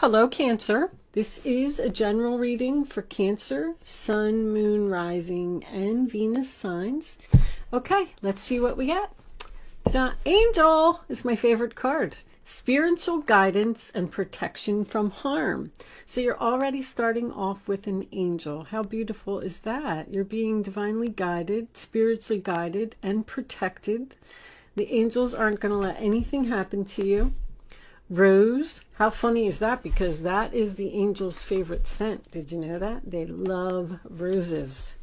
Hello, Cancer. This is a general reading for Cancer, Sun, Moon, Rising, and Venus signs. Okay, let's see what we get. The Angel is my favorite card. Spiritual guidance and protection from harm. So you're already starting off with an angel. How beautiful is that? You're being divinely guided, spiritually guided, and protected. The angels aren't going to let anything happen to you. Rose, how funny is that? Because that is the angel's favorite scent. Did you know that? They love roses.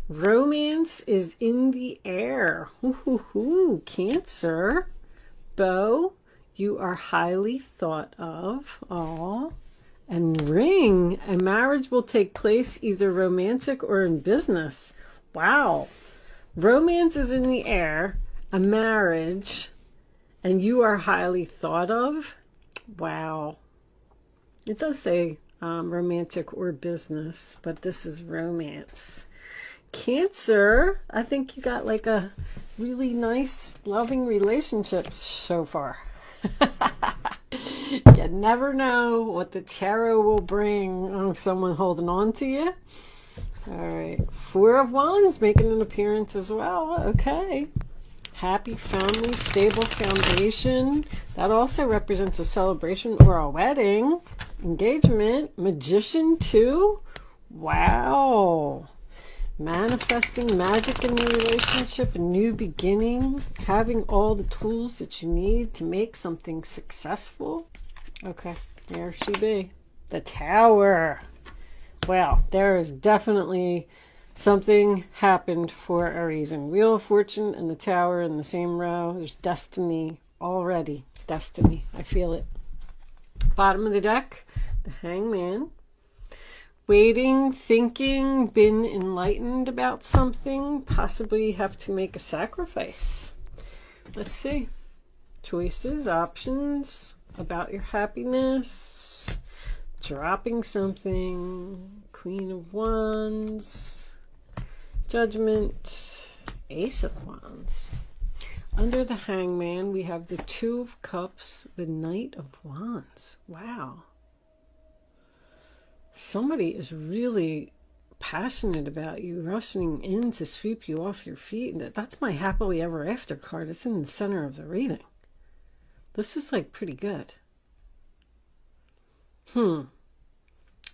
Romance is in the air. Ooh, Cancer. Beau, you are highly thought of. Aw. And Ring, a marriage will take place either romantic or in business. Wow. Romance is in the air. A marriage. And you are highly thought of? Wow. It does say romantic or business, but this is romance. Cancer, I think you got like a really nice, loving relationship so far. You never know what the tarot will bring. Someone holding on to you. All right. Four of Wands making an appearance as well. Okay. Happy family, stable foundation. That also represents a celebration or a wedding. Engagement. Magician too. Wow. Manifesting magic in the relationship. A new beginning. Having all the tools that you need to make something successful. Okay, there she be. The Tower. Well, there is definitely something happened for a reason. Wheel of Fortune and the Tower in the same row. There's destiny already. Destiny. I feel it. Bottom of the deck, the Hangman. Waiting, thinking, been enlightened about something. Possibly have to make a sacrifice. Let's see. Choices, options, about your happiness. Dropping something. Queen of Wands. Judgment, Ace of Wands. Under the Hangman, we have the Two of Cups, the Knight of Wands. Wow. Somebody is really passionate about you, rushing in to sweep you off your feet. That's my happily ever after card. It's in the center of the reading. This is like pretty good.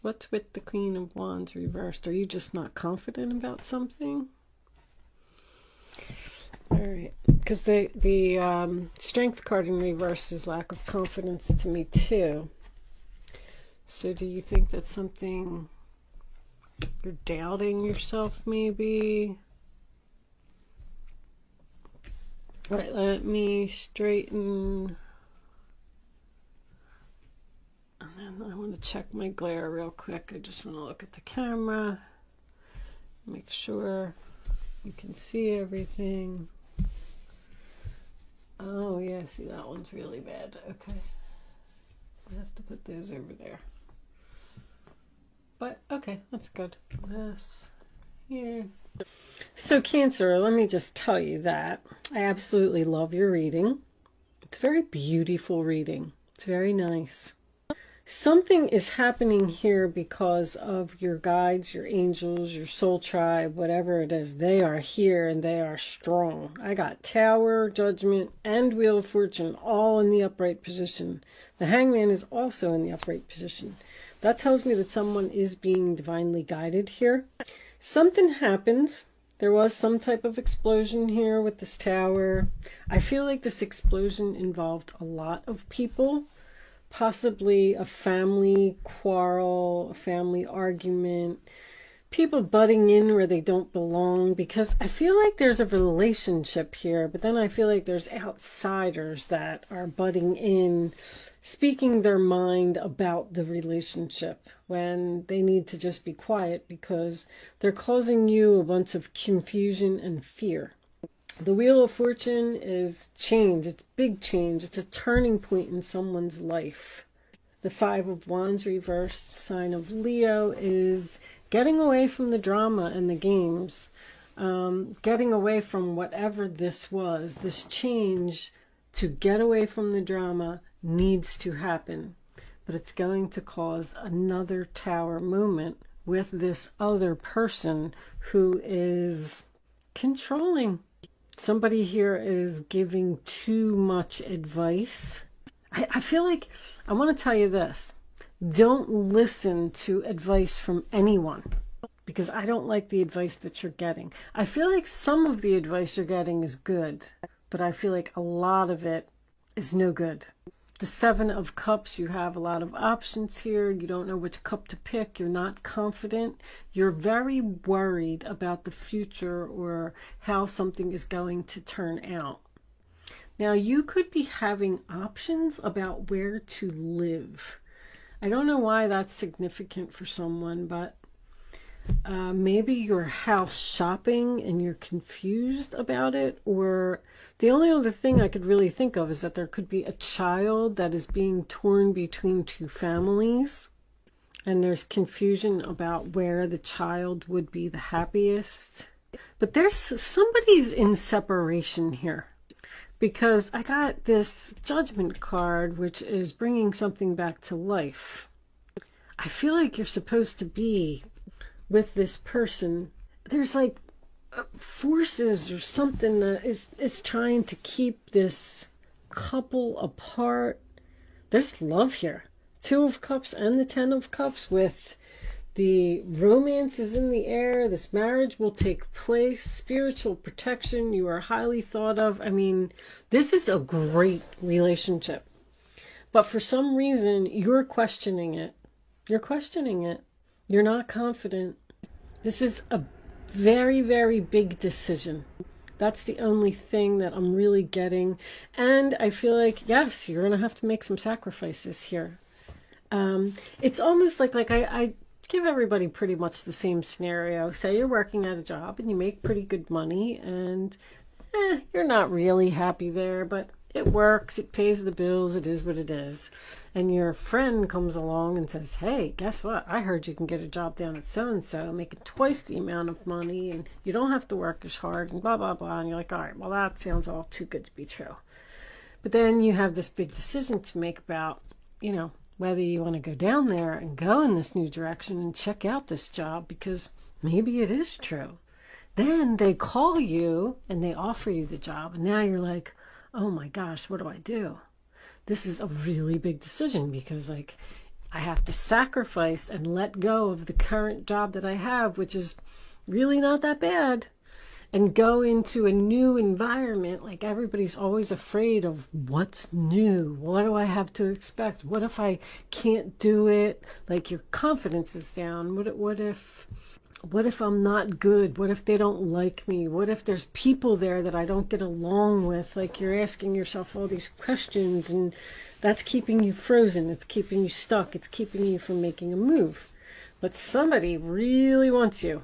What's with the Queen of Wands reversed? Are you just not confident about something? All right. Because the Strength card in reverse is lack of confidence to me too. So do you think that's something you're doubting yourself maybe? All right, let me straighten. And then I want to check my glare real quick. I just want to look at the camera, make sure you can see everything. Oh yeah, see, that one's really bad. Okay, I have to put those over there. But okay, that's good. This here. So Cancer, let me just tell you that I absolutely love your reading. It's a very beautiful reading. It's very nice. Something is happening here because of your guides, your angels, your soul tribe, whatever it is. They are here and they are strong. I got Tower, Judgment, and Wheel of Fortune all in the upright position. The Hangman is also in the upright position. That tells me that someone is being divinely guided here. Something happened. There was some type of explosion here with this Tower. I feel like this explosion involved a lot of people. Possibly a family quarrel, a family argument, people butting in where they don't belong, because I feel like there's a relationship here, but then I feel like there's outsiders that are butting in, speaking their mind about the relationship when they need to just be quiet because they're causing you a bunch of confusion and fear. The Wheel of Fortune is change. It's big change. It's a turning point in someone's life. The Five of Wands reversed, sign of Leo, is getting away from the drama and the games. Getting away from whatever this was. This change to get away from the drama needs to happen. but it's going to cause another tower moment with this other person who is controlling. Somebody here is giving too much advice. I feel like, I want to tell you this. Don't listen to advice from anyone, because I don't like the advice that you're getting. I feel like some of the advice you're getting is good, but I feel like a lot of it is no good. The Seven of Cups, you have a lot of options here. You don't know which cup to pick. You're not confident. You're very worried about the future or how something is going to turn out. Now, you could be having options about where to live. I don't know why that's significant for someone, but maybe you're house shopping and you're confused about it. Or the only other thing I could really think of is that there could be a child that is being torn between two families, and there's confusion about where the child would be the happiest. But there's somebody's in separation here, because I got this Judgment card, which is bringing something back to life. I feel like you're supposed to be with this person. There's like forces or something that is trying to keep this couple apart. There's love here. Two of Cups and the Ten of Cups, with the romance is in the air. This marriage will take place. Spiritual protection. You are highly thought of. I mean, this is a great relationship. But for some reason, you're questioning it. You're questioning it. You're not confident. This is a very, very big decision. That's the only thing that I'm really getting. And I feel like, yes, you're going to have to make some sacrifices here. It's almost like I give everybody pretty much the same scenario. Say you're working at a job and you make pretty good money, and you're not really happy there, but it works, it pays the bills, it is what it is. And your friend comes along and says, hey, guess what? I heard you can get a job down at so-and-so, making twice the amount of money, and you don't have to work as hard, and blah, blah, blah. And you're like, all right, well, that sounds all too good to be true. But then you have this big decision to make about, you know, whether you want to go down there and go in this new direction and check out this job, because maybe it is true. Then they call you and they offer you the job, and now you're like, oh my gosh, what do I do? This is a really big decision, because like I have to sacrifice and let go of the current job that I have, which is really not that bad, and go into a new environment. Like everybody's always afraid of what's new. What do I have to expect? What if I can't do it? Like your confidence is down. What if I'm not good? What if they don't like me? What if there's people there that I don't get along with? Like you're asking yourself all these questions, and that's keeping you frozen. It's keeping you stuck. It's keeping you from making a move. But somebody really wants you.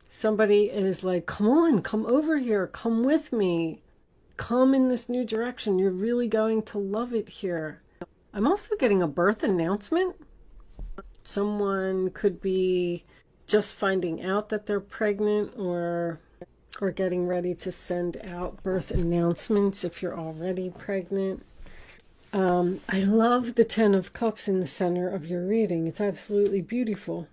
Somebody is like, come on, come over here, come with me, come in this new direction. You're really going to love it here. I'm also getting a birth announcement. Someone could be just finding out that they're pregnant, or getting ready to send out birth announcements if you're already pregnant. I love the Ten of Cups in the center of your reading. It's absolutely beautiful.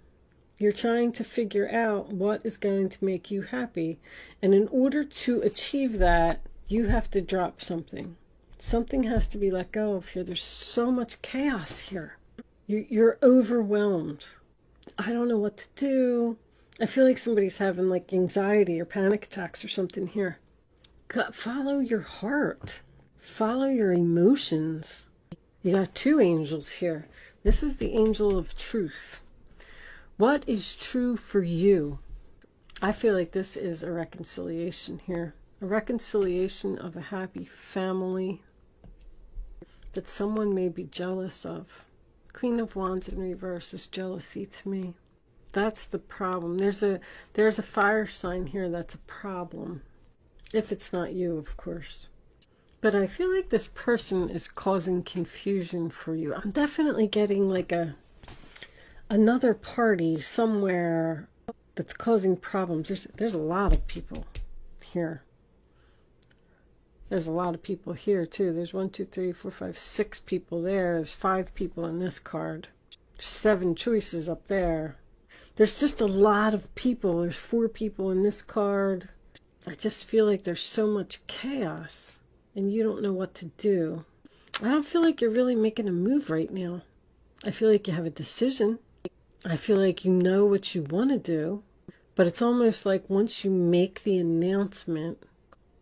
You're trying to figure out what is going to make you happy. And in order to achieve that, you have to drop something. Something has to be let go of here. There's so much chaos here. You're overwhelmed. I don't know what to do. I feel like somebody's having like anxiety or panic attacks or something here. Follow your heart. Follow your emotions. You got two angels here. This is the angel of truth. What is true for you? I feel like this is a reconciliation here. A reconciliation of a happy family that someone may be jealous of. Queen of Wands in reverse is jealousy to me. That's the problem. There's a fire sign here that's a problem. If it's not you, of course. But I feel like this person is causing confusion for you. I'm definitely getting like another party somewhere that's causing problems. There's a lot of people here. There's a lot of people here too. There's 1, 2, 3, 4, 5, 6 people there. There's 5 people in this card. 7 choices up there. There's just a lot of people. There's 4 people in this card. I just feel like there's so much chaos and you don't know what to do. I don't feel like you're really making a move right now. I feel like you have a decision. I feel like you know what you want to do. But it's almost like once you make the announcement,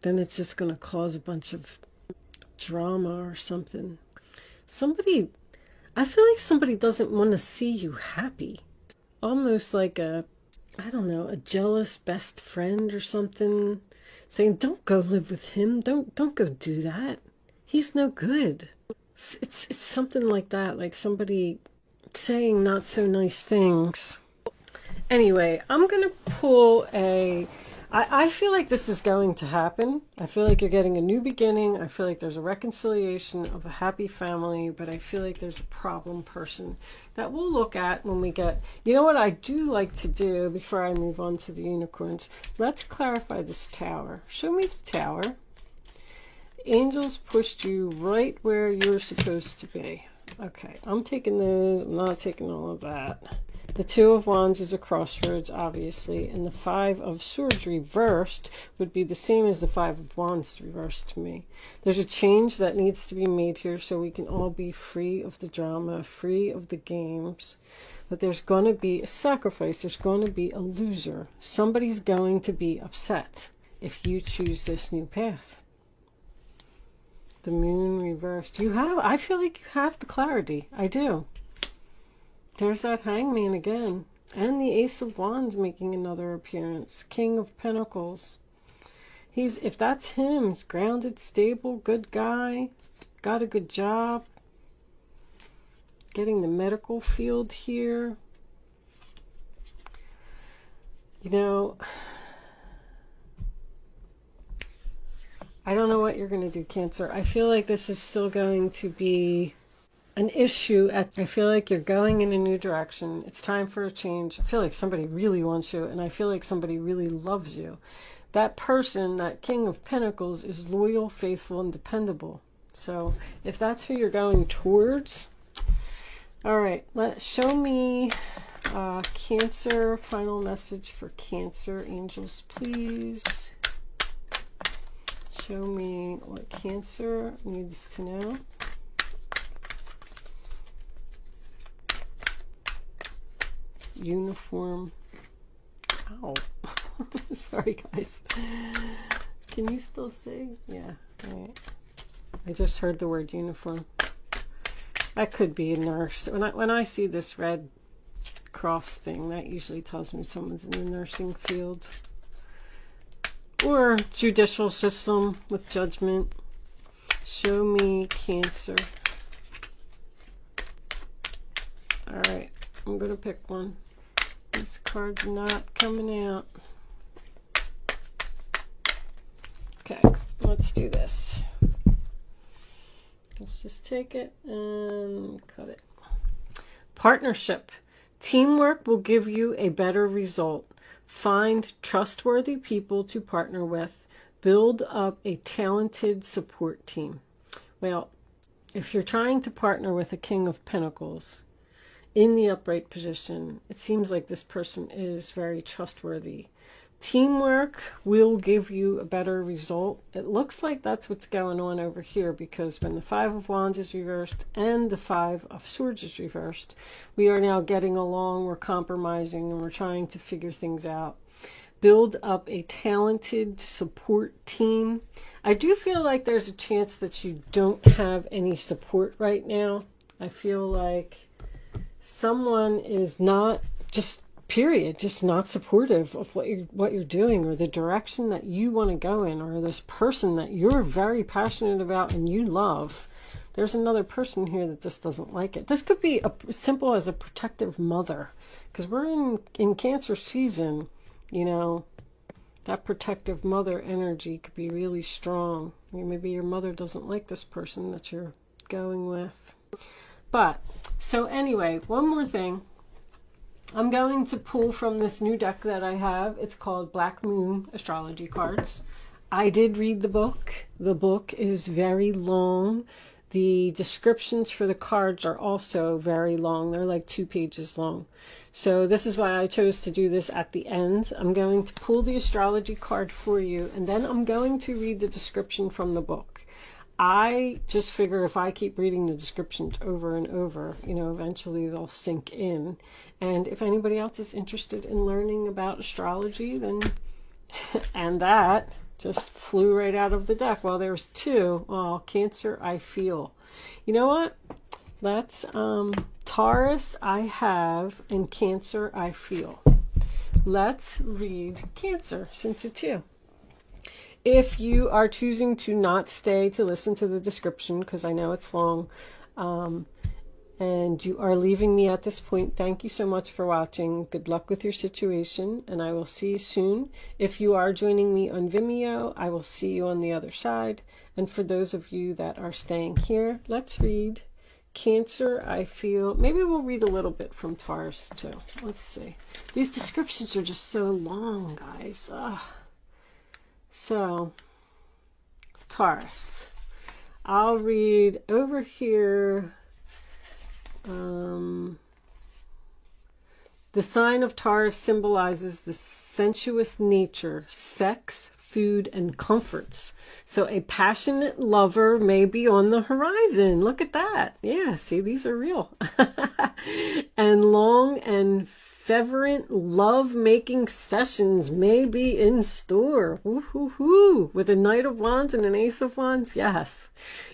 then it's just going to cause a bunch of drama or something. I feel like somebody doesn't want to see you happy. Almost like a jealous best friend or something. Saying, don't go live with him. Don't go do that. He's no good. It's something like that. Like somebody saying not so nice things. Anyway, I'm going to pull I feel like this is going to happen. I feel like you're getting a new beginning. I feel like there's a reconciliation of a happy family, but I feel like there's a problem person that we'll look at when we get... You know what I do like to do before I move on to the unicorns? Let's clarify this tower. Show me the tower. Angels pushed you right where you're supposed to be. Okay, I'm taking those. I'm not taking all of that. The 2 of Wands is a crossroads, obviously, and the 5 of Swords reversed would be the same as the 5 of Wands reversed to me. There's a change that needs to be made here so we can all be free of the drama, free of the games. But there's going to be a sacrifice. There's going to be a loser. Somebody's going to be upset if you choose this new path. The Moon reversed. I feel like you have the clarity. I do. There's that Hangman again. And the Ace of Wands making another appearance. King of Pentacles. If that's him, he's grounded, stable, good guy. Got a good job. Getting the medical field here. You know, I don't know what you're going to do, Cancer. I feel like this is still going to be an issue. I feel like you're going in a new direction. It's time for a change. I feel like somebody really wants you, and I feel like somebody really loves you. That person, that King of Pentacles, is loyal, faithful, and dependable. So if that's who you're going towards, all right, show me Cancer. Final message for Cancer, angels, please. Show me what Cancer needs to know. Uniform. Ow. Sorry, guys. Can you still see? Yeah. Right. I just heard the word uniform. That could be a nurse. When I see this red cross thing, that usually tells me someone's in the nursing field. Or judicial system with judgment. Show me Cancer. All right. I'm going to pick one. This card's not coming out. Okay, let's do this. Let's just take it and cut it. Partnership. Teamwork will give you a better result. Find trustworthy people to partner with. Build up a talented support team. Well, if you're trying to partner with a King of Pentacles in the upright position, it seems like this person is very trustworthy. Teamwork will give you a better result. It looks like that's what's going on over here, because when the 5 of Wands is reversed and the 5 of Swords is reversed, we are now getting along, we're compromising, and we're trying to figure things out. Build up a talented support team. I do feel like there's a chance that you don't have any support right now. I feel like someone is not, just not supportive of what you're doing, or the direction that you want to go in, or this person that you're very passionate about and you love. There's another person here that just doesn't like it. This could be as simple as a protective mother, because we're in Cancer season. You know, that protective mother energy could be really strong. Maybe your mother doesn't like this person that you're going with. But, so anyway, one more thing. I'm going to pull from this new deck that I have. It's called Black Moon Astrology Cards. I did read the book. The book is very long. The descriptions for the cards are also very long. They're like 2 pages long. So this is why I chose to do this at the end. I'm going to pull the astrology card for you, and then I'm going to read the description from the book. I just figure if I keep reading the descriptions over and over, you know, eventually they'll sink in. And if anybody else is interested in learning about astrology, then, and that just flew right out of the deck. Well, there's 2. Oh, Cancer, I feel. You know what? Let's, Taurus, I have, and Cancer, I feel. Let's read Cancer, since it's 2. If you are choosing to not stay to listen to the description, because I know it's long, and you are leaving me at this point, thank you so much for watching. Good luck with your situation, and I will see you soon. If you are joining me on Vimeo, I will see you on the other side. And for those of you that are staying here, let's read Cancer, I feel. Maybe we'll read a little bit from Taurus too. Let's see. These descriptions are just so long, guys. So, Taurus. I'll read over here. The sign of Taurus symbolizes the sensuous nature, sex, food, and comforts. So a passionate lover may be on the horizon. Look at that. Yeah, see, these are real. And long and fervent love-making sessions may be in store. Woo-hoo-hoo. With a Knight of Wands and an Ace of Wands, yes.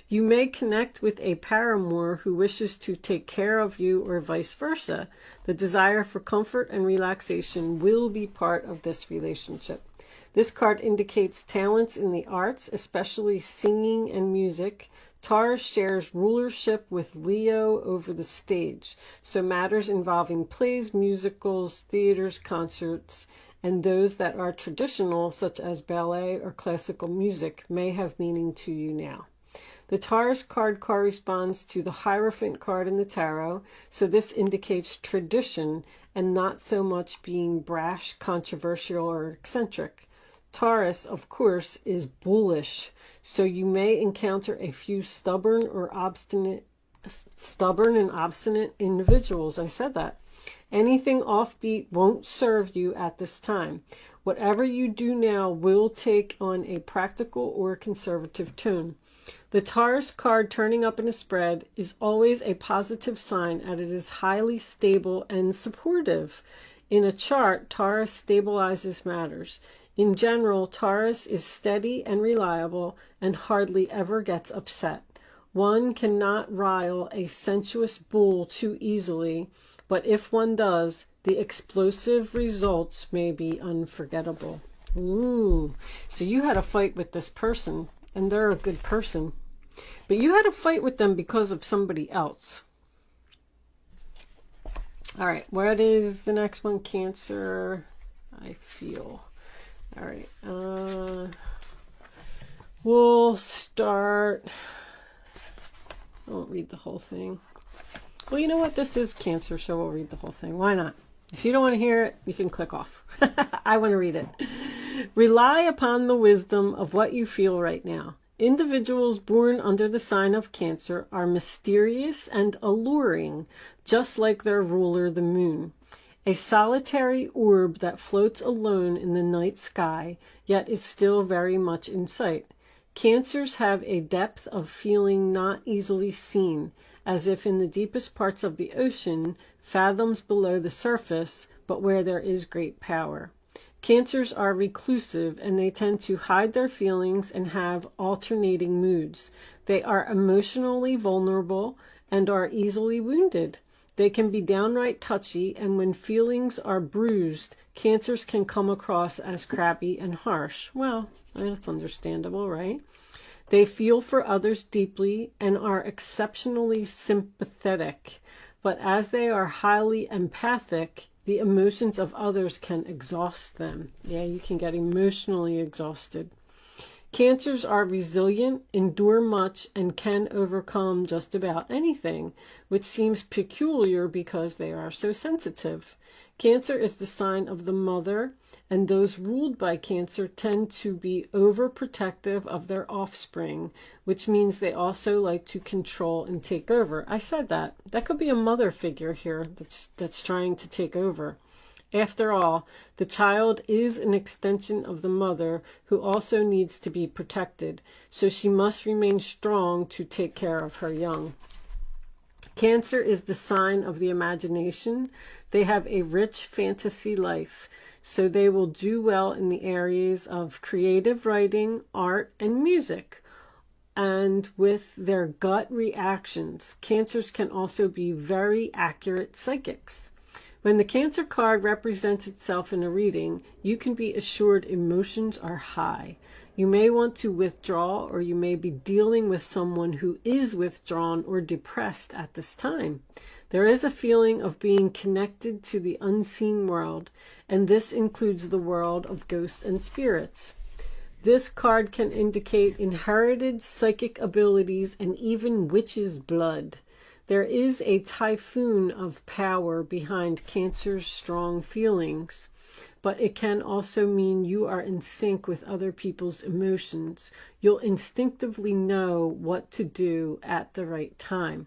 You may connect with a paramour who wishes to take care of you or vice versa. The desire for comfort and relaxation will be part of this relationship. This card indicates talents in the arts, especially singing and music. Taurus shares rulership with Leo over the stage, so matters involving plays, musicals, theaters, concerts, and those that are traditional, such as ballet or classical music, may have meaning to you now. The Taurus card corresponds to the Hierophant card in the tarot, so this indicates tradition and not so much being brash, controversial, or eccentric. Taurus, of course, is bullish, so you may encounter a few stubborn and obstinate individuals. I said that. Anything offbeat won't serve you at this time. Whatever you do now will take on a practical or conservative tone. The Taurus card turning up in a spread is always a positive sign, as it is highly stable and supportive. In a chart, Taurus stabilizes matters. In general, Taurus is steady and reliable and hardly ever gets upset. One cannot rile a sensuous bull too easily, but if one does, the explosive results may be unforgettable. Ooh, so you had a fight with this person, and they're a good person. But you had a fight with them because of somebody else. All right, what is the next one? Cancer, I feel. All right, we'll start. I won't read the whole thing. Well, you know what? This is Cancer, so we'll read the whole thing. Why not? If you don't want to hear it, you can click off. I want to read it. Rely upon the wisdom of what you feel right now. Individuals born under the sign of Cancer are mysterious and alluring, just like their ruler, the moon. A solitary orb that floats alone in the night sky, yet is still very much in sight. Cancers have a depth of feeling not easily seen, as if in the deepest parts of the ocean, fathoms below the surface, but where there is great power. Cancers are reclusive, and they tend to hide their feelings and have alternating moods. They are emotionally vulnerable and are easily wounded. They can be downright touchy, and when feelings are bruised, Cancers can come across as crabby and harsh. Well, that's understandable, right? They feel for others deeply and are exceptionally sympathetic, but as they are highly empathic, the emotions of others can exhaust them. Yeah, you can get emotionally exhausted. Cancers are resilient, endure much, and can overcome just about anything, which seems peculiar because they are so sensitive. Cancer is the sign of the mother, and those ruled by Cancer tend to be overprotective of their offspring, which means they also like to control and take over. I said that. That could be a mother figure here that's trying to take over. After all, the child is an extension of the mother who also needs to be protected, so she must remain strong to take care of her young. Cancer is the sign of the imagination. They have a rich fantasy life, so they will do well in the areas of creative writing, art, and music. And with their gut reactions, Cancers can also be very accurate psychics. When the Cancer card represents itself in a reading, you can be assured emotions are high. You may want to withdraw, or you may be dealing with someone who is withdrawn or depressed at this time. There is a feeling of being connected to the unseen world, and this includes the world of ghosts and spirits. This card can indicate inherited psychic abilities and even witch's blood. There is a typhoon of power behind Cancer's strong feelings, but it can also mean you are in sync with other people's emotions. You'll instinctively know what to do at the right time.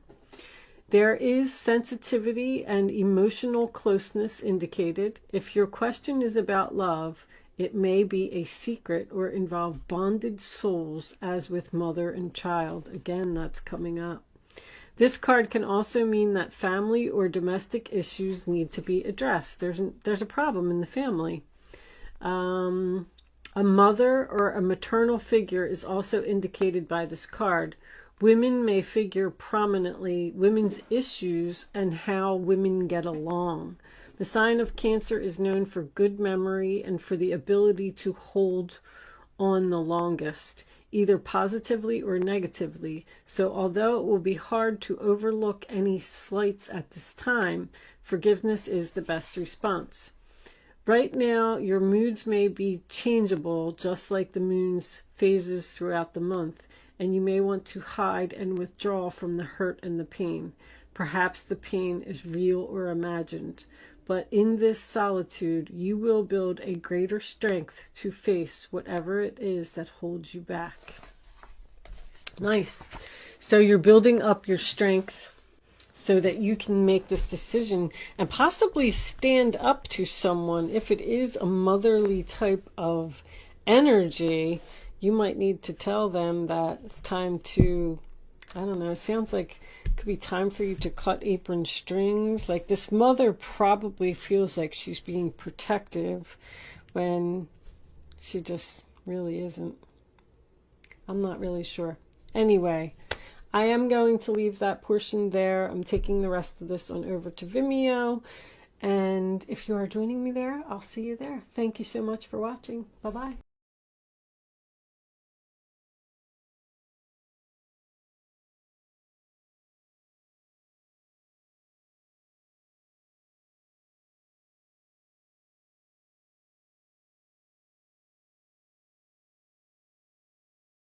There is sensitivity and emotional closeness indicated. If your question is about love, it may be a secret or involve bonded souls, as with mother and child. Again, that's coming up. This card can also mean that family or domestic issues need to be addressed. There's a problem in the family. A mother or a maternal figure is also indicated by this card. Women may figure prominently, women's issues and how women get along. The sign of Cancer is known for good memory and for the ability to hold on the longest, either positively or negatively. So although it will be hard to overlook any slights at this time, forgiveness is the best response. Right now, your moods may be changeable, just like the moon's phases throughout the month, and you may want to hide and withdraw from the hurt and the pain. Perhaps the pain is real or imagined. But in this solitude, you will build a greater strength to face whatever it is that holds you back. Nice. So you're building up your strength so that you can make this decision and possibly stand up to someone. If it is a motherly type of energy, you might need to tell them that it's time to, I don't know, it sounds like could be time for you to cut apron strings. Like this mother probably feels like she's being protective when she just really isn't. I'm not really sure. Anyway, I am going to leave that portion there. I'm taking the rest of this on over to Vimeo. And if you are joining me there, I'll see you there. Thank you so much for watching. Bye-bye.